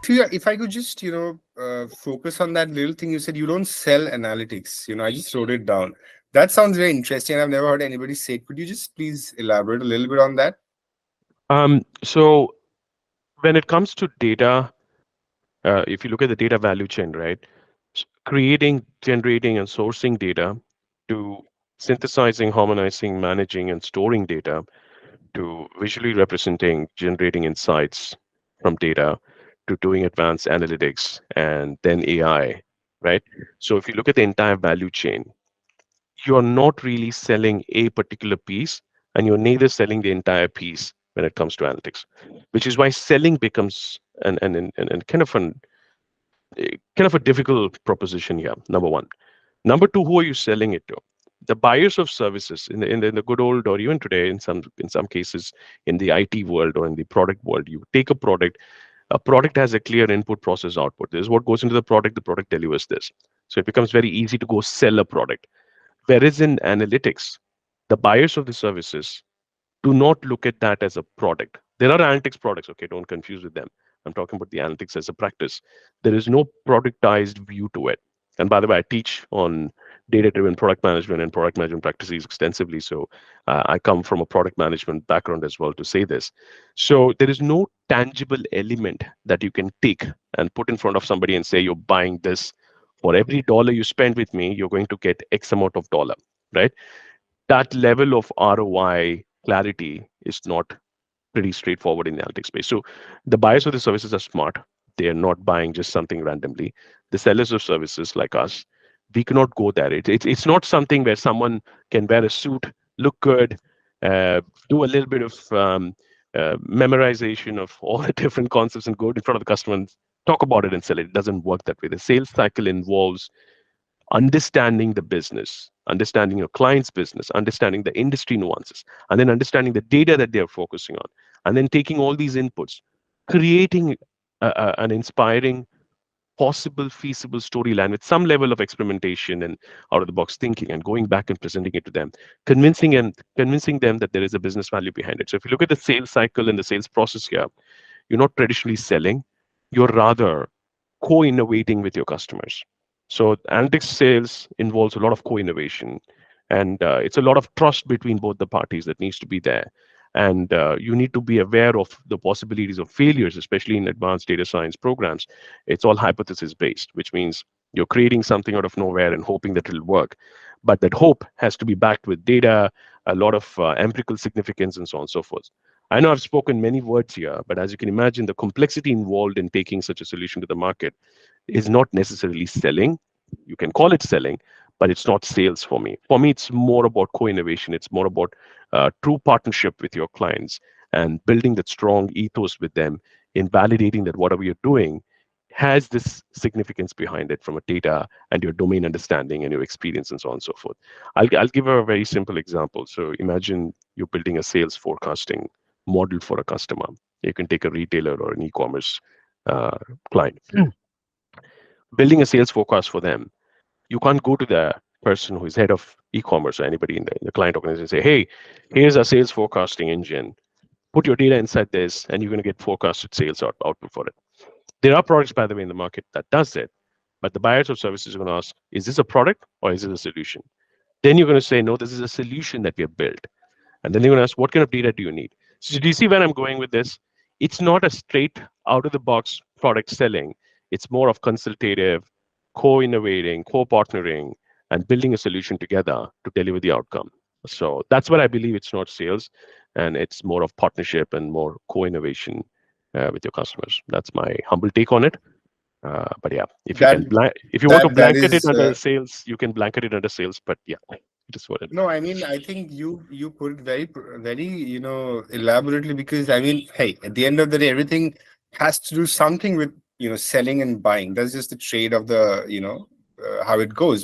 if I could just focus on that little thing you said, you don't sell analytics. I just wrote it down. That sounds very interesting. I've never heard anybody say it. Could you just please elaborate a little bit on that? So when it comes to data, if you look at the data value chain, right, creating, generating, and sourcing data to synthesizing, harmonizing, managing, and storing data to visually representing, generating insights from data to doing advanced analytics and then AI, right? So if you look at the entire value chain, you're not really selling a particular piece and you're neither selling the entire piece when it comes to analytics, which is why selling becomes an kind of a difficult proposition here, number one. Number two, who are you selling it to? The buyers of services in the good old, or even today in some cases in the IT world or in the product world, you take a product has a clear input, process, output. This is what goes into the product delivers this. So it becomes very easy to go sell a product. Whereas in analytics, the buyers of the services do not look at that as a product. There are analytics products, okay, don't confuse with them. I'm talking about the analytics as a practice. There is no productized view to it. And by the way, I teach on data driven product management and product management practices extensively. So I come from a product management background as well to say this. So there is no tangible element that you can take and put in front of somebody and say, you're buying this. For every dollar you spend with me, you're going to get X amount of dollar, right? That level of ROI clarity is not pretty straightforward in the analytics space. So the buyers of the services are smart. They are not buying just something randomly. The sellers of services like us, we cannot go there. It's not something where someone can wear a suit, look good, uh, do a little bit of memorization of all the different concepts and go in front of the customer and talk about it and sell it. It doesn't work that way. The sales cycle involves understanding the business, understanding your client's business, understanding the industry nuances, and then understanding the data that they're focusing on, and then taking all these inputs, creating an inspiring, possible, feasible storyline with some level of experimentation and out of the box thinking, and going back and presenting it to them, convincing them that there is a business value behind it. So if you look at the sales cycle and the sales process here, you're not traditionally selling, you're rather co-innovating with your customers. So analytics sales involves a lot of co-innovation, and it's a lot of trust between both the parties that needs to be there. And you need to be aware of the possibilities of failures, especially in advanced data science programs. It's all hypothesis based, which means you're creating something out of nowhere and hoping that it'll work. But that hope has to be backed with data, a lot of empirical significance, and so on and so forth. I know I've spoken many words here, but as you can imagine, the complexity involved in taking such a solution to the market is not necessarily selling. You can call it selling, but it's not sales for me. For me, it's more about co-innovation. It's more about true partnership with your clients and building that strong ethos with them in validating that whatever you're doing has this significance behind it from a data and your domain understanding and your experience and so on and so forth. I'll give a very simple example. So imagine you're building a sales forecasting model for a customer. You can take a retailer or an e-commerce uh, client. Building a sales forecast for them, you can't go to the person who is head of e-commerce or anybody in the client organization and say, hey, here's our sales forecasting engine. Put your data inside this, and you're going to get forecasted sales output for it. There are products, by the way, in the market that does it, but the buyers of services are going to ask, is this a product or is it a solution? Then you're going to say, no, this is a solution that we have built. And then they're going to ask, what kind of data do you need? So do you see where I'm going with this? It's not a straight out of the box product selling. It's more of consultative, co-innovating, co-partnering, and building a solution together to deliver the outcome. So that's what I believe. It's not sales, and it's more of partnership and more co-innovation with your customers. That's my humble take on it. But yeah, if you That can, if you want to that blanket it is under sales, you can blanket it under sales. But yeah, it is what it is. no. I mean, I think you put it very elaborately, because I mean, hey, at the end of the day, everything has to do something with selling and buying. That's just the trade of the how it goes.